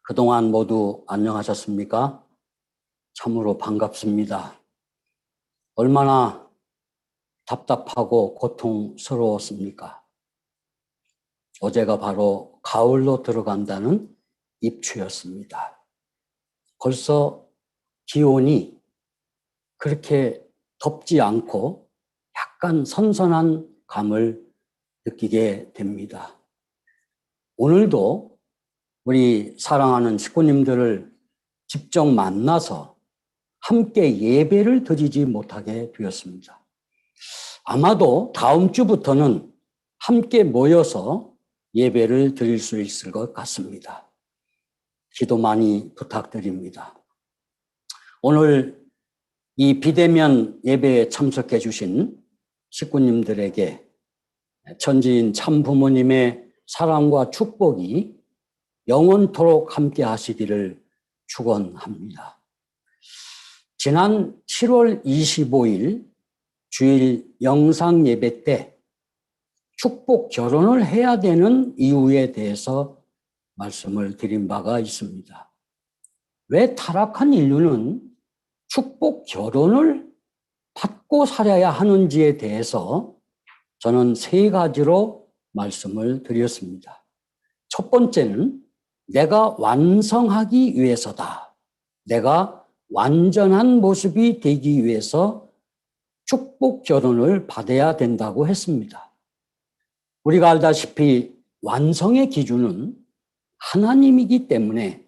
그동안 모두 안녕하셨습니까? 참으로 반갑습니다. 얼마나 답답하고 고통스러웠습니까? 어제가 바로 가을로 들어간다는 입추였습니다. 벌써 기온이 그렇게 덥지 않고 약간 선선한 감을 느끼게 됩니다. 오늘도 우리 사랑하는 식구님들을 직접 만나서 함께 예배를 드리지 못하게 되었습니다. 아마도 다음 주부터는 함께 모여서 예배를 드릴 수 있을 것 같습니다. 기도 많이 부탁드립니다. 오늘 이 비대면 예배에 참석해 주신 식구님들에게 천지인 참 부모님의 사랑과 축복이 영원토록 함께 하시기를 축원합니다. 지난 7월 25일 주일 영상 예배 때 축복 결혼을 해야 되는 이유에 대해서 말씀을 드린 바가 있습니다. 왜 타락한 인류는 축복 결혼을 받고 살아야 하는지에 대해서 저는 세 가지로 말씀을 드렸습니다. 첫 번째는 내가 완성하기 위해서다. 내가 완전한 모습이 되기 위해서 축복 결혼을 받아야 된다고 했습니다. 우리가 알다시피 완성의 기준은 하나님이기 때문에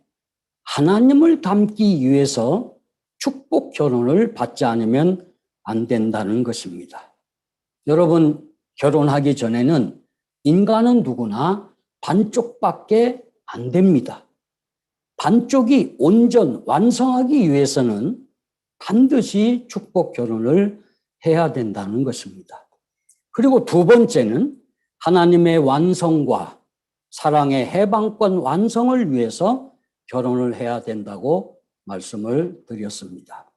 하나님을 닮기 위해서 축복 결혼을 받지 않으면 안 된다는 것입니다. 여러분, 결혼하기 전에는 인간은 누구나 반쪽밖에 안 됩니다. 반쪽이 온전 완성하기 위해서는 반드시 축복 결혼을 해야 된다는 것입니다. 그리고 두 번째는 하나님의 완성과 사랑의 해방권 완성을 위해서 결혼을 해야 된다고 말씀을 드렸습니다.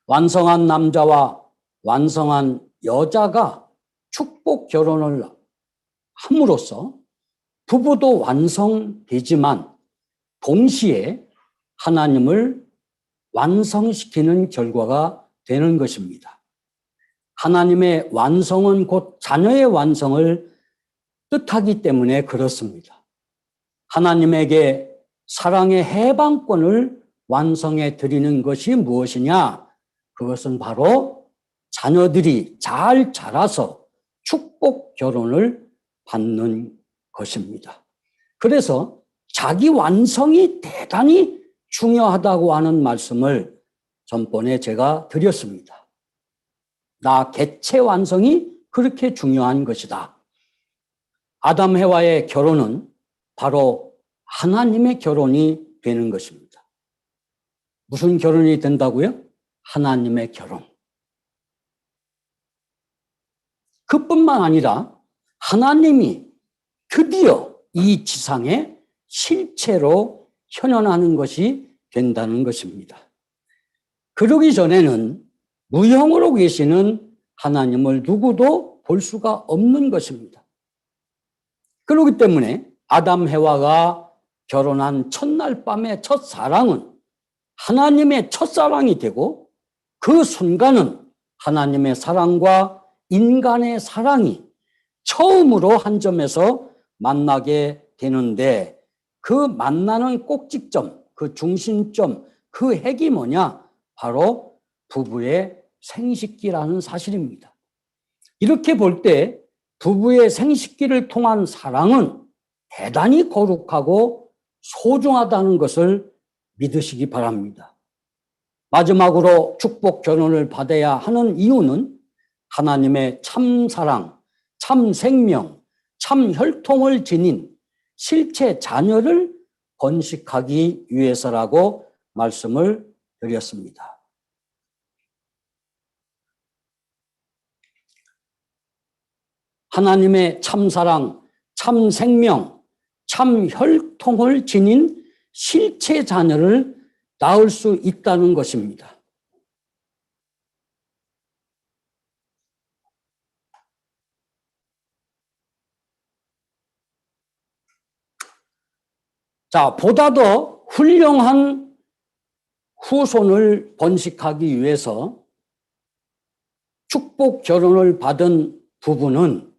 완성한 남자와 완성한 여자가 축복 결혼을 함으로써 부부도 완성되지만 동시에 하나님을 완성시키는 결과가 되는 것입니다. 하나님의 완성은 곧 자녀의 완성을 뜻하기 때문에 그렇습니다. 하나님에게 사랑의 해방권을 완성해 드리는 것이 무엇이냐? 그것은 바로 자녀들이 잘 자라서 축복 결혼을 받는 것입니다. 그래서 자기 완성이 대단히 중요하다고 하는 말씀을 전번에 제가 드렸습니다. 나 개체 완성이 그렇게 중요한 것이다. 아담 해와의 결혼은 바로 하나님의 결혼이 되는 것입니다. 무슨 결혼이 된다고요? 하나님의 결혼. 그뿐만 아니라 하나님이 드디어 이 지상에 실체로 현현하는 것이 된다는 것입니다. 그러기 전에는 무형으로 계시는 하나님을 누구도 볼 수가 없는 것입니다. 그렇기 때문에 아담 해와가 결혼한 첫날 밤의 첫사랑은 하나님의 첫사랑이 되고 그 순간은 하나님의 사랑과 인간의 사랑이 처음으로 한 점에서 만나게 되는데 그 만나는 꼭지점, 그 중심점, 그 핵이 뭐냐? 바로 부부의 생식기라는 사실입니다. 이렇게 볼 때 부부의 생식기를 통한 사랑은 대단히 거룩하고 소중하다는 것을 믿으시기 바랍니다. 마지막으로 축복 결혼을 받아야 하는 이유는 하나님의 참 사랑, 참 생명, 참 혈통을 지닌 실체 자녀를 번식하기 위해서라고 말씀을 드렸습니다. 하나님의 참 사랑, 참 생명, 참 혈통을 지닌 실체 자녀를 낳을 수 있다는 것입니다. 자, 보다 더 훌륭한 후손을 번식하기 위해서 축복 결혼을 받은 부부는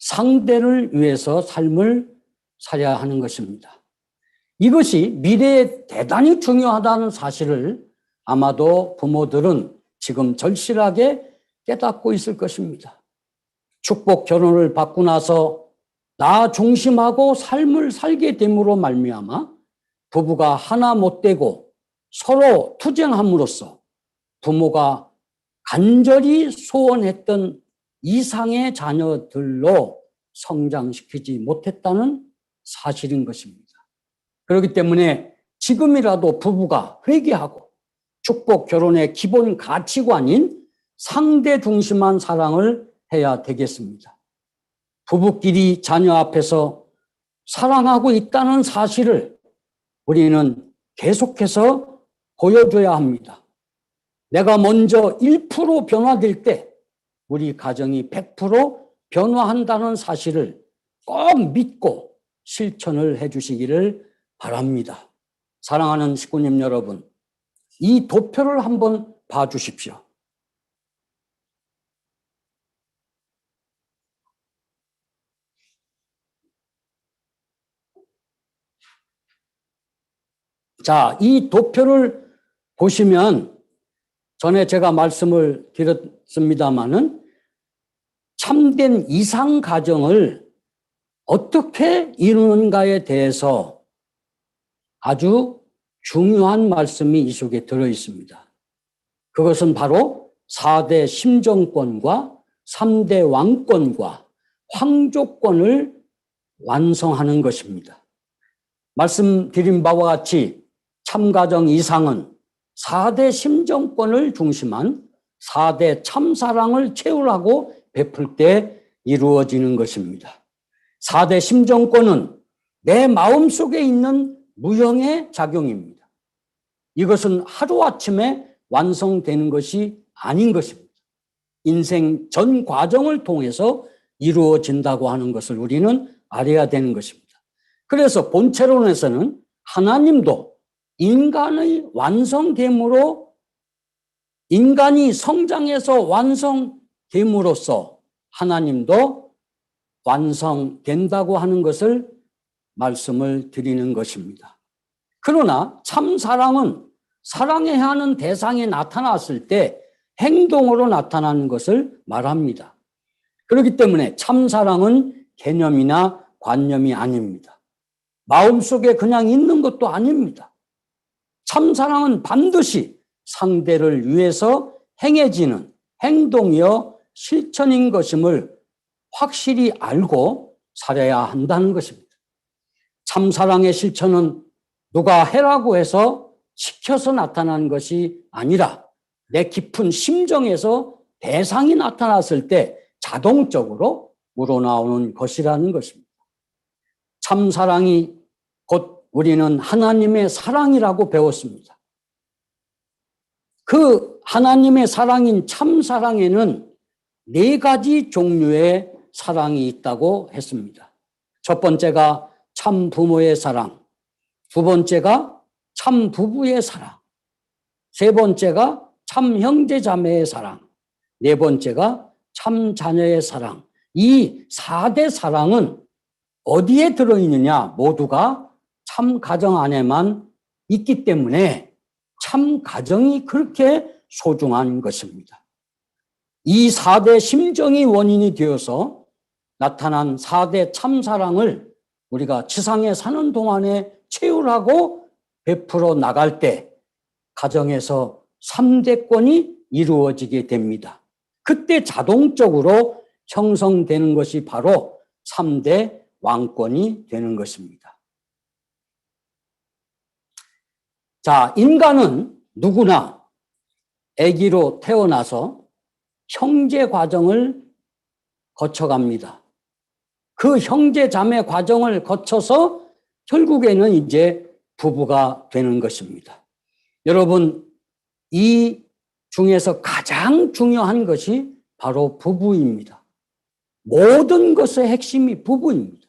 상대를 위해서 삶을 살아야 하는 것입니다. 이것이 미래에 대단히 중요하다는 사실을 아마도 부모들은 지금 절실하게 깨닫고 있을 것입니다. 축복 결혼을 받고 나서 나 중심하고 삶을 살게 됨으로 말미암아 부부가 하나 못되고 서로 투쟁함으로써 부모가 간절히 소원했던 이상의 자녀들로 성장시키지 못했다는 사실인 것입니다. 그렇기 때문에 지금이라도 부부가 회개하고 축복 결혼의 기본 가치관인 상대 중심한 사랑을 해야 되겠습니다. 부부끼리 자녀 앞에서 사랑하고 있다는 사실을 우리는 계속해서 보여줘야 합니다. 내가 먼저 1% 변화될 때 우리 가정이 100% 변화한다는 사실을 꼭 믿고 실천을 해주시기를 바랍니다. 사랑하는 식구님 여러분, 이 도표를 한번 봐주십시오. 자, 이 도표를 보시면 전에 제가 말씀을 드렸습니다마는 참된 이상 가정을 어떻게 이루는가에 대해서 아주 중요한 말씀이 이 속에 들어 있습니다. 그것은 바로 4대 심정권과 3대 왕권과 황조권을 완성하는 것입니다. 말씀드린 바와 같이 참가정 이상은 4대 심정권을 중심한 4대 참사랑을 채우라고 베풀 때 이루어지는 것입니다. 4대 심정권은 내 마음속에 있는 무형의 작용입니다. 이것은 하루아침에 완성되는 것이 아닌 것입니다. 인생 전 과정을 통해서 이루어진다고 하는 것을 우리는 알아야 되는 것입니다. 그래서 본체론에서는 하나님도 인간의 완성됨으로 인간이 성장해서 완성됨으로써 하나님도 완성된다고 하는 것을 말씀을 드리는 것입니다. 그러나 참 사랑은 사랑해야 하는 대상에 나타났을 때 행동으로 나타나는 것을 말합니다. 그렇기 때문에 참 사랑은 개념이나 관념이 아닙니다. 마음속에 그냥 있는 것도 아닙니다. 참 사랑은 반드시 상대를 위해서 행해지는 행동이요 실천인 것임을 확실히 알고 살아야 한다는 것입니다. 참 사랑의 실천은 누가 해라고 해서 시켜서 나타나는 것이 아니라 내 깊은 심정에서 대상이 나타났을 때 자동적으로 우러나오는 것이라는 것입니다. 참 사랑이 곧 우리는 하나님의 사랑이라고 배웠습니다. 그 하나님의 사랑인 참 사랑에는 4가지 종류의 사랑이 있다고 했습니다. 첫 번째가 참 부모의 사랑, 두 번째가 참 부부의 사랑, 세 번째가 참 형제 자매의 사랑, 네 번째가 참 자녀의 사랑. 이 4대 사랑은 어디에 들어있느냐? 모두가 참 가정 안에만 있기 때문에 참 가정이 그렇게 소중한 것입니다. 이 4대 심정이 원인이 되어서 나타난 4대 참사랑을 우리가 지상에 사는 동안에 채우라고 베풀어 나갈 때 가정에서 3대권이 이루어지게 됩니다. 그때 자동적으로 형성되는 것이 바로 3대 왕권이 되는 것입니다. 자, 인간은 누구나 아기로 태어나서 형제 과정을 거쳐갑니다. 그 형제 자매 과정을 거쳐서 결국에는 이제 부부가 되는 것입니다. 여러분, 이 중에서 가장 중요한 것이 바로 부부입니다. 모든 것의 핵심이 부부입니다.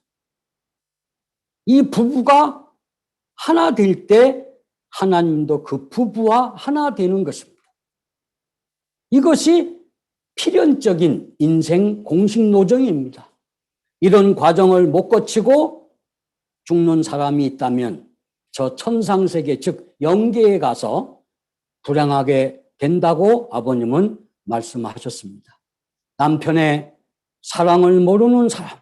이 부부가 하나 될 때 하나님도 그 부부와 하나 되는 것입니다. 이것이 필연적인 인생 공식노정입니다. 이런 과정을 못 거치고 죽는 사람이 있다면 저 천상세계, 즉 영계에 가서 불행하게 된다고 아버님은 말씀하셨습니다. 남편의 사랑을 모르는 사람,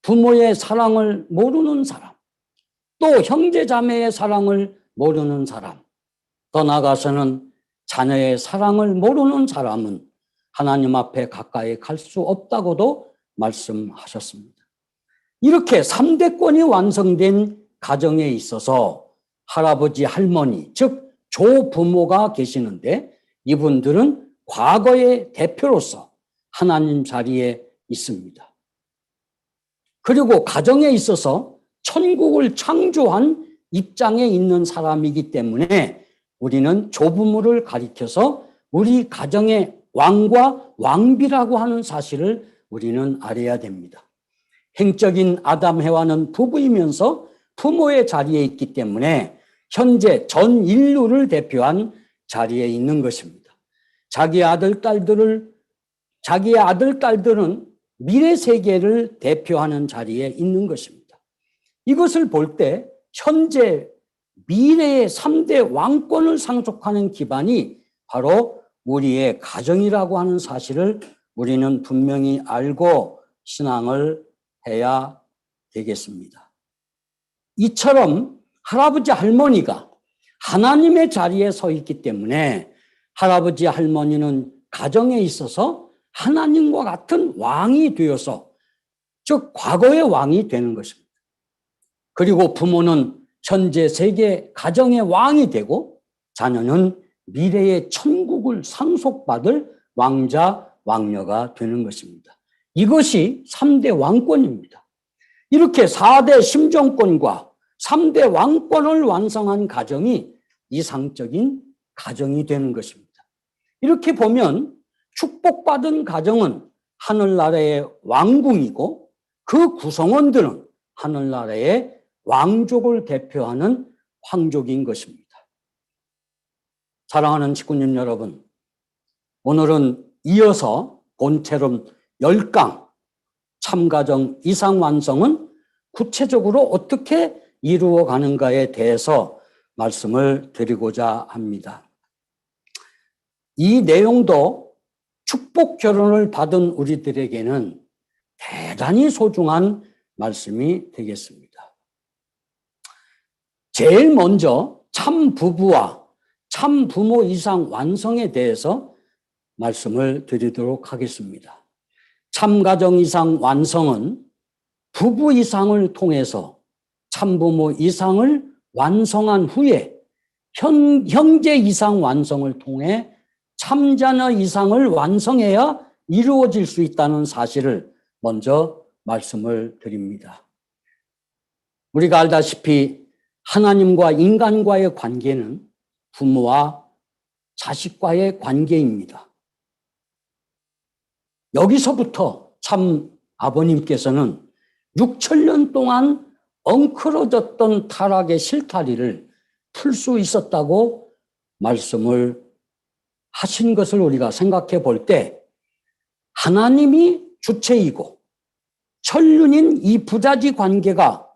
부모의 사랑을 모르는 사람, 또 형제 자매의 사랑을 모르는 사람, 더 나아가서는 자녀의 사랑을 모르는 사람은 하나님 앞에 가까이 갈 수 없다고도 말씀하셨습니다. 이렇게 3대권이 완성된 가정에 있어서 할아버지, 할머니, 즉 조부모가 계시는데 이분들은 과거의 대표로서 하나님 자리에 있습니다. 그리고 가정에 있어서 천국을 창조한 입장에 있는 사람이기 때문에 우리는 조부모를 가리켜서 우리 가정의 왕과 왕비라고 하는 사실을 우리는 알아야 됩니다. 행적인 아담 해와는 부부이면서 부모의 자리에 있기 때문에 현재 전 인류를 대표한 자리에 있는 것입니다. 자기의 아들, 딸들은 미래 세계를 대표하는 자리에 있는 것입니다. 이것을 볼 때 현재 미래의 3대 왕권을 상속하는 기반이 바로 우리의 가정이라고 하는 사실을 우리는 분명히 알고 신앙을 해야 되겠습니다. 이처럼 할아버지, 할머니가 하나님의 자리에 서 있기 때문에 할아버지, 할머니는 가정에 있어서 하나님과 같은 왕이 되어서, 즉 과거의 왕이 되는 것입니다. 그리고 부모는 현재 세계 가정의 왕이 되고 자녀는 미래의 천국을 상속받을 왕자, 왕녀가 되는 것입니다. 이것이 3대 왕권입니다. 이렇게 4대 심정권과 3대 왕권을 완성한 가정이 이상적인 가정이 되는 것입니다. 이렇게 보면 축복받은 가정은 하늘나라의 왕궁이고 그 구성원들은 하늘나라의 왕족을 대표하는 황족인 것입니다. 사랑하는 직구님 여러분, 오늘은 이어서 본처럼 10강 참가정 이상 완성은 구체적으로 어떻게 이루어가는가에 대해서 말씀을 드리고자 합니다. 이 내용도 축복 결혼을 받은 우리들에게는 대단히 소중한 말씀이 되겠습니다. 제일 먼저 참 부부와 참 부모 이상 완성에 대해서 말씀을 드리도록 하겠습니다. 참 가정 이상 완성은 부부 이상을 통해서 참 부모 이상을 완성한 후에 형제 이상 완성을 통해 참자녀 이상을 완성해야 이루어질 수 있다는 사실을 먼저 말씀을 드립니다. 우리가 알다시피 하나님과 인간과의 관계는 부모와 자식과의 관계입니다. 여기서부터 참 아버님께서는 6,000년 동안 엉클어졌던 타락의 실타리를 풀 수 있었다고 말씀을 하신 것을 우리가 생각해 볼 때 하나님이 주체이고 천륜인 이 부자지 관계가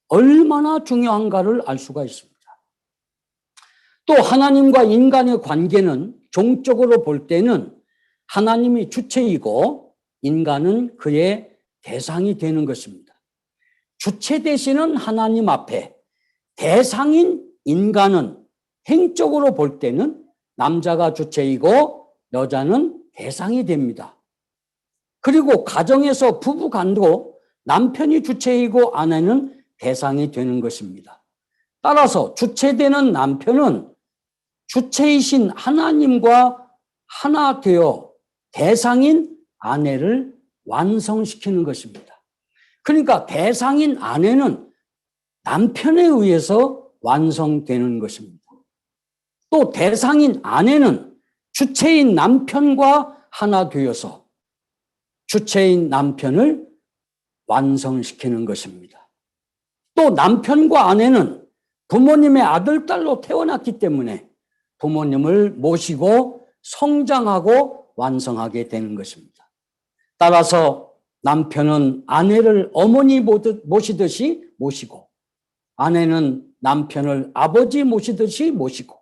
얼마나 중요한가를 알 수가 있습니다. 또 하나님과 인간의 관계는 종적으로 볼 때는 하나님이 주체이고 인간은 그의 대상이 되는 것입니다. 주체 되시는 하나님 앞에 대상인 인간은 행적으로 볼 때는 남자가 주체이고 여자는 대상이 됩니다. 그리고 가정에서 부부간도 남편이 주체이고 아내는 대상이 되는 것입니다. 따라서 주체되는 남편은 주체이신 하나님과 하나 되어 대상인 아내를 완성시키는 것입니다. 그러니까 대상인 아내는 남편에 의해서 완성되는 것입니다. 또 대상인 아내는 주체인 남편과 하나 되어서 주체인 남편을 완성시키는 것입니다. 또 남편과 아내는 부모님의 아들, 딸로 태어났기 때문에 부모님을 모시고 성장하고 완성하게 되는 것입니다. 따라서 남편은 아내를 어머니 모시듯이 모시고, 아내는 남편을 아버지 모시듯이 모시고,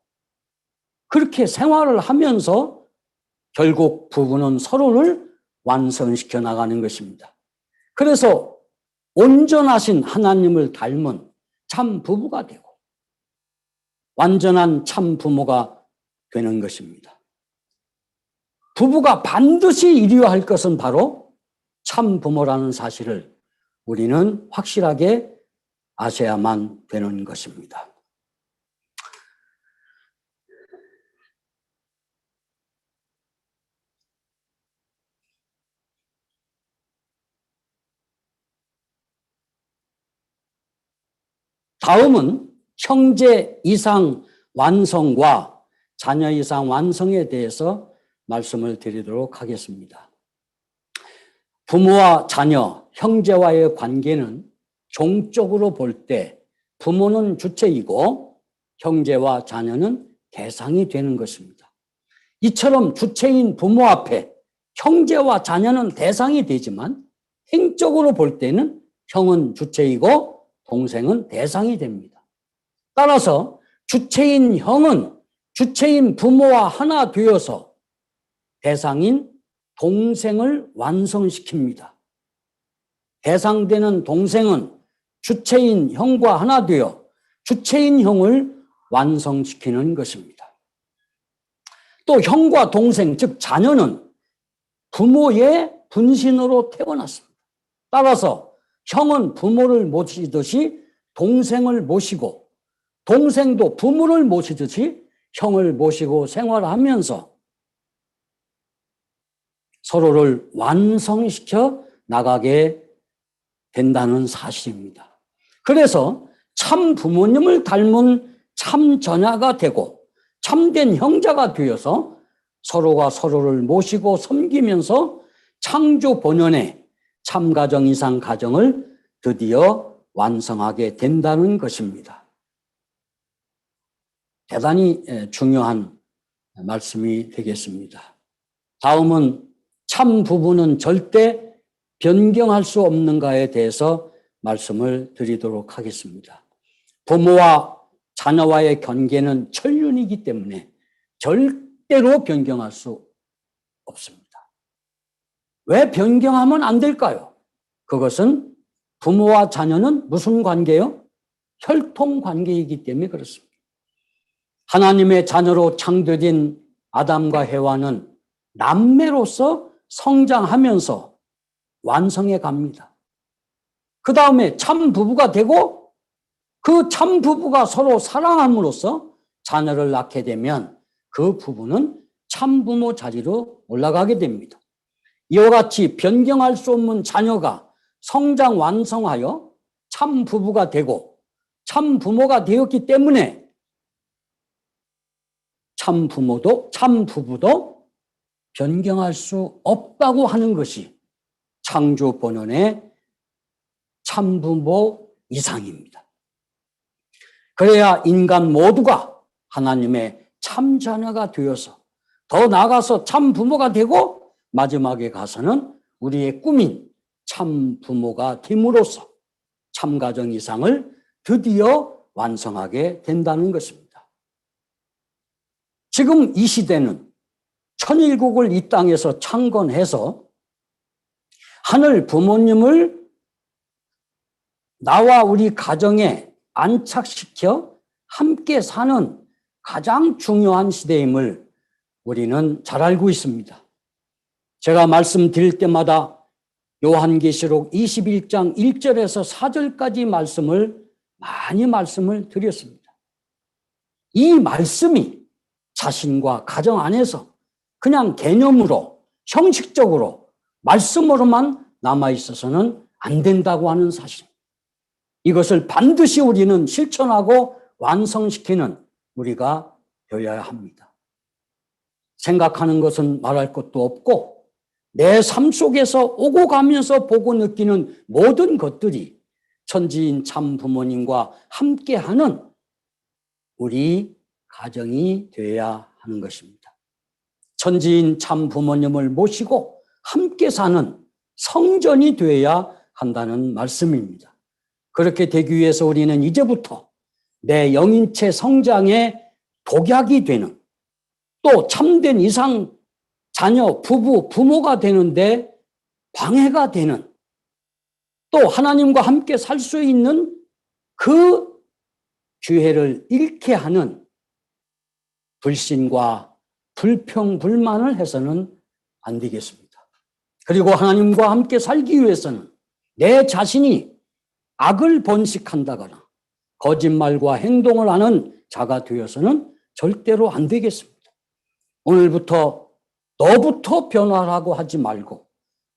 그렇게 생활을 하면서 결국 부부는 서로를 완성시켜 나가는 것입니다. 그래서 온전하신 하나님을 닮은 참 부부가 되고 완전한 참 부모가 되는 것입니다. 부부가 반드시 이루어야 할 것은 바로 참 부모라는 사실을 우리는 확실하게 아셔야만 되는 것입니다. 다음은 형제 이상 완성과 자녀 이상 완성에 대해서 말씀을 드리도록 하겠습니다. 부모와 자녀, 형제와의 관계는 종적으로 볼 때 부모는 주체이고 형제와 자녀는 대상이 되는 것입니다. 이처럼 주체인 부모 앞에 형제와 자녀는 대상이 되지만 행적으로 볼 때는 형은 주체이고 동생은 대상이 됩니다. 따라서 주체인 형은 주체인 부모와 하나 되어서 대상인 동생을 완성시킵니다. 대상되는 동생은 주체인 형과 하나 되어 주체인 형을 완성시키는 것입니다. 또 형과 동생, 즉 자녀는 부모의 분신으로 태어났습니다. 따라서 형은 부모를 모시듯이 동생을 모시고 동생도 부모를 모시듯이 형을 모시고 생활하면서 서로를 완성시켜 나가게 된다는 사실입니다. 그래서 참 부모님을 닮은 참 자녀가 되고 참된 형제가 되어서 서로가 서로를 모시고 섬기면서 창조 본연의 참 가정 이상 가정을 드디어 완성하게 된다는 것입니다. 대단히 중요한 말씀이 되겠습니다. 다음은 참 부부는 절대 변경할 수 없는가에 대해서 말씀을 드리도록 하겠습니다. 부모와 자녀와의 관계는 천륜이기 때문에 절대로 변경할 수 없습니다. 왜 변경하면 안 될까요? 그것은 부모와 자녀는 무슨 관계요? 혈통 관계이기 때문에 그렇습니다. 하나님의 자녀로 창조된 아담과 해와는 남매로서 성장하면서 완성해 갑니다. 그 다음에 참 부부가 되고 그 참 부부가 서로 사랑함으로써 자녀를 낳게 되면 그 부부는 참 부모 자리로 올라가게 됩니다. 이와 같이 변경할 수 없는 자녀가 성장 완성하여 참 부부가 되고 참 부모가 되었기 때문에 참 부부도 변경할 수 없다고 하는 것이 창조 본연의 참 부모 이상입니다. 그래야 인간 모두가 하나님의 참 자녀가 되어서 더 나아가서 참 부모가 되고 마지막에 가서는 우리의 꿈인 참 부모가 됨으로써 참 가정 이상을 드디어 완성하게 된다는 것입니다. 지금 이 시대는 천일국을 이 땅에서 창건해서 하늘 부모님을 나와 우리 가정에 안착시켜 함께 사는 가장 중요한 시대임을 우리는 잘 알고 있습니다. 제가 말씀드릴 때마다 요한계시록 21장 1절에서 4절까지 많이 말씀을 드렸습니다. 이 말씀이 자신과 가정 안에서 그냥 개념으로 형식적으로 말씀으로만 남아있어서는 안 된다고 하는 사실. 이것을 반드시 우리는 실천하고 완성시키는 우리가 되어야 합니다. 생각하는 것은 말할 것도 없고 내 삶 속에서 오고 가면서 보고 느끼는 모든 것들이 천지인 참 부모님과 함께하는 우리 가정이 되어야 하는 것입니다. 천지인 참 부모님을 모시고 함께 사는 성전이 되어야 한다는 말씀입니다. 그렇게 되기 위해서 우리는 이제부터 내 영인체 성장의 독약이 되는, 또 참된 이상 자녀, 부부, 부모가 되는데 방해가 되는, 또 하나님과 함께 살 수 있는 그 기회를 잃게 하는 불신과 불평, 불만을 해서는 안 되겠습니다. 그리고 하나님과 함께 살기 위해서는 내 자신이 악을 번식한다거나 거짓말과 행동을 하는 자가 되어서는 절대로 안 되겠습니다. 오늘부터 너부터 변화라고 하지 말고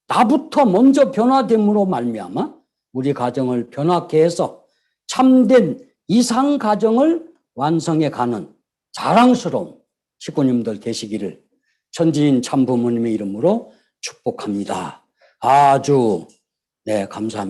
나부터 먼저 변화됨으로 말미암아 우리 가정을 변화케 해서 참된 이상 가정을 완성해 가는 자랑스러운 식구님들 되시기를 천지인 참 부모님의 이름으로 축복합니다. 아주 감사합니다.